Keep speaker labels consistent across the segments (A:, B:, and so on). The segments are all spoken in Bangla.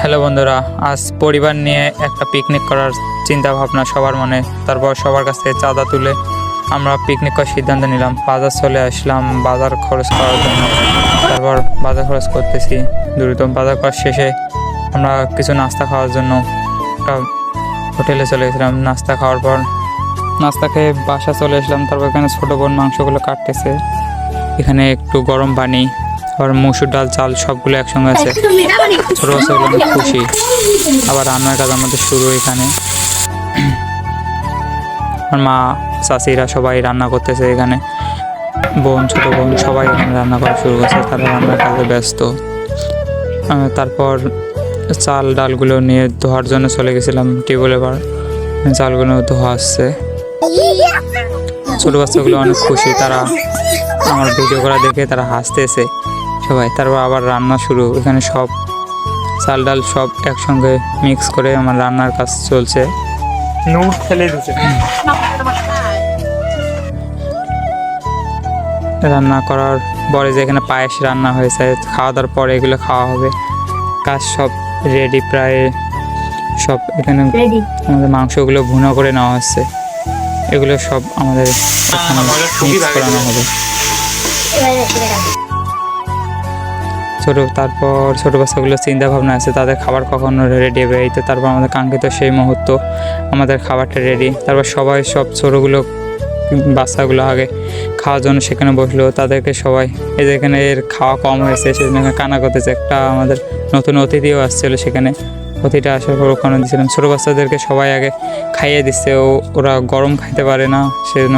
A: হ্যালো বন্ধুরা, আজ পরিবার নিয়ে একটা পিকনিক করার চিন্তা ভাবনা সবার মনে। তারপর সবার কাছ থেকে চাঁদা তুলে আমরা পিকনিক করার সিদ্ধান্ত নিলাম। বাজার চলে আসলাম বাজার খরচ করার জন্য। তারপর বাজার খরচ করতেছি দ্রুত। বাজার করার শেষে আমরা কিছু নাস্তা খাওয়ার জন্য একটা হোটেলে চলে গেছিলাম। নাস্তা খাওয়ার পর নাস্তা খেয়ে বাসা চলে আসলাম। তারপর এখানে ছোটো বোন মাংসগুলো কাটতেছে। এখানে একটু গরম পানি আর মসুর ডাল চাল সবগুলো একসঙ্গে আছে। ছোটো বাচ্চাগুলো অনেক খুশি। আবার রান্নার কাজ আমাদের শুরু এখানে। আমার মা চাচিরা সবাই রান্না করতেছে এখানে। বোন ছোটো বোন সবাই এখানে রান্না করা শুরু করছে। তারা রান্নার কাজে ব্যস্ত। তারপর চাল ডালগুলো নিয়ে ধোয়ার জন্য চলে গেছিলাম টেবিলে। বার চালগুলো ধোয়া আসছে। ছোটো বাচ্চাগুলো অনেক খুশি। তারা আমার ভিডিও করা দেখে তারা হাসতেছে সবাই। তারপর আবার রান্না শুরু। এখানে সব চাল ডাল সব একসঙ্গে মিক্স করে আমার রান্নার কাজ চলছে। রান্না করার পরে যেখানে পায়েস রান্না হয়েছে, খাওয়া দাওয়ার পরে এগুলো খাওয়া হবে। কাজ সব রেডি, প্রায় সব এখানে আমাদের মাংসগুলো ভুনা করে নেওয়া হচ্ছে। এগুলো সব আমাদের মিক্স করানো হবে। তারপর ছোটো বাচ্চাগুলো চিন্তা ভাবনা আছে তাদের খাবার কখনো রেডি হবে। এই তো তারপর আমাদের কাঙ্ক্ষিত সেই মুহূর্ত, আমাদের খাবারটা রেডি। তারপর সবাই সব ছোটোগুলো বাচ্চাগুলো আগে খাওয়ার জন্য সেখানে বসলো। তাদেরকে সবাই এই যে এখানে এর খাওয়া কম হয়েছে সেজন্য কান্না করতেছে। একটা আমাদের নতুন অতিথিও আসছিলো সেখানে। অতিথিটা আসার পর ওখানে দিয়েছিলাম ছোটো বাচ্চাদেরকে সবাই আগে খাইয়ে দিচ্ছে। ওরা গরম খাইতে পারে না সেজন্য।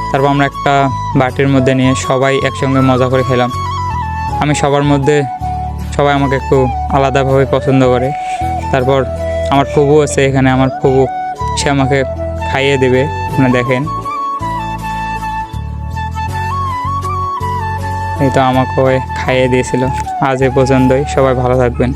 A: তারপর আমরা একটা বাটির মধ্যে নিয়ে সবাই একসঙ্গে মজা করে খেলাম। আমি সবার মধ্যে সবাই আমাকে একটু আলাদাভাবে পছন্দ করে। তারপর আমার ফুবু আছে এখানে, আমার ফুবু সে আমাকে খাইয়ে দেবে। আপনারা দেখেন, এই তো আমাকে খাইয়ে দিয়েছিল। আজ এ পর্যন্তই। সবাই ভালো থাকবেন।